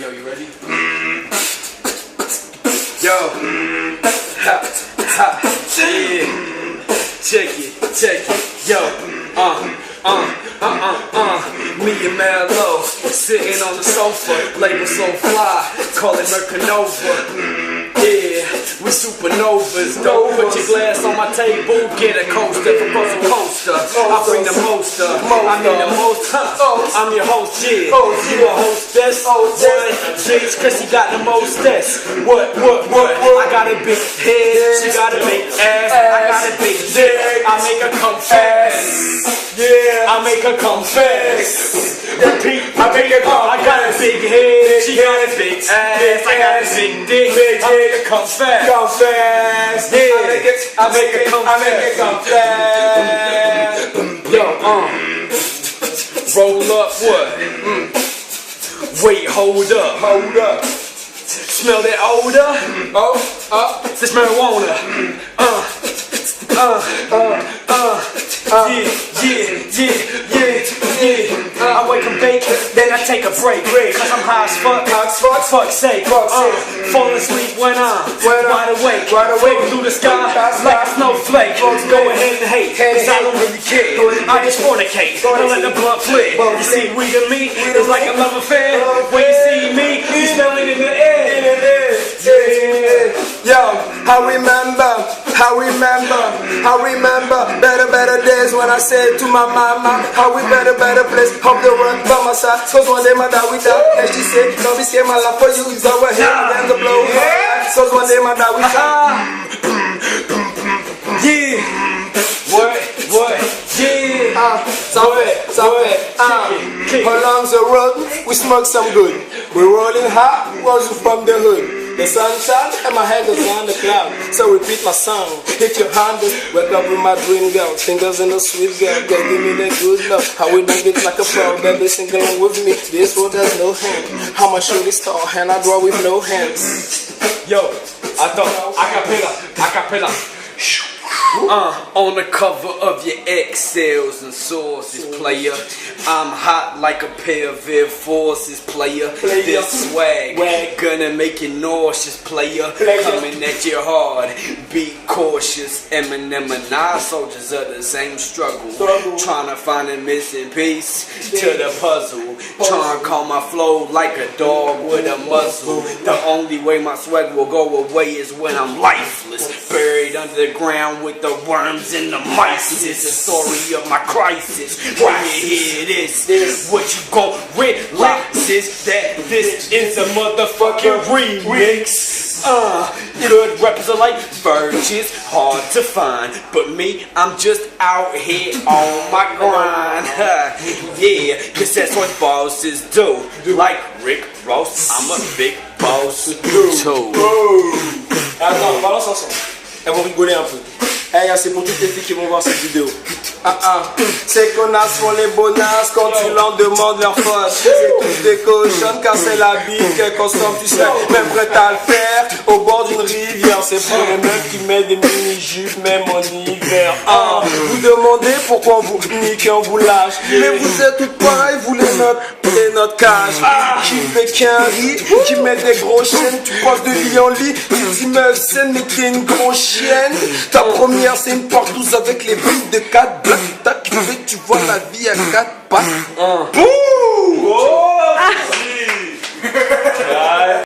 Yo, you ready? Yo, ha, ha, yeah. Check it, yo, me and Mello, sitting on the sofa, label so fly, call it Mercanova. Yeah, we supernovas, though. Put your glass on my table, get a coaster from Russell Coaster. I bring the moster, I mean the most, I'm your host, yeah. You a hostess, what? James Chrissy got the mostess. What? I got a big head, she got a big ass, I got a big dick. I make her confess, yeah. I make her confess. Repeat, I make her confess. I got a big head, she got a big ass, I got a big dick. I make her confess, yeah. I make her confess. Yo, roll up, what? Wait, hold up. Smell that odor? This marijuana. Yeah. I wake up bake, then I take a break. Cause I'm high as fuck, fuck's sake. Fall asleep when I'm wide awake. Wake through the sky like a snowflake. Go ahead and hate, cause I don't really care. I just fornicate, don't let the blood flare. You see, we and me, it's like a love affair. When you see me, you smell it in the air. Yo, I remember better days when I said to my mama, how we better place, hope the run by my side. So one day my dad with that, and she said, don't be scared, my love for you is our head and the blow. So one day my dad with that. Yeah, what? Yeah, along the road, we smoke some good. We're rolling high, rolling from the hood. The sun shines and my head is on the cloud. So repeat my song, hit your hand, wake up with my dream girl. Fingers in the sweet girl, girl give me that good love. How we don't get like a pro, baby sing along with me. This world has no hand. How my shooting star, and I draw with no hands. Yo, I thought acapella. On the cover of your Excels and sources, player. I'm hot like a pair of Air Forces, player. This swag gonna make you nauseous, player. Coming at you hard, be cautious. Eminem and I, soldiers of the same struggle. Trying to find a missing piece to the puzzle. Trying to call my flow like a dog with a muzzle. The only way my swag will go away is when I'm lifeless, buried under the ground with the worms and the mice. It's the story of my crisis. When you hear this, what you gon' realize is that this is a motherfucking remix. Good rappers are like virgins, hard to find, but me, I'm just out here on my grind. Yeah, cause that's what bosses do. Like Rick Ross, I'm a big boss too. Attends, balance ensemble. Elles vont rigoler un peu. Hey, c'est pour toutes les filles qui vont voir cette vidéo. Ces connasses font les bonasses quand tu leur demandes leur face. C'est toutes des cochonnes car c'est la bite qu'elles consomment. Tu sais, même prête à le faire au bord d'une rivière. C'est pour les meufs qui mettent des mini-jupes même en hiver. Vous demandez pourquoi on vous nique et on vous lâche. Mais vous êtes toutes pareilles, vous les notes et notre cage. Qui fait qu'un riz, qui met des gros chaînes. Tu passes de lit en lit, tu dis meuf saine mais t'es une grosse chienne. Ta première c'est une partouze avec les billes de 4 blocs. T'as kiffé, tu vois la vie à 4 pattes. Boum!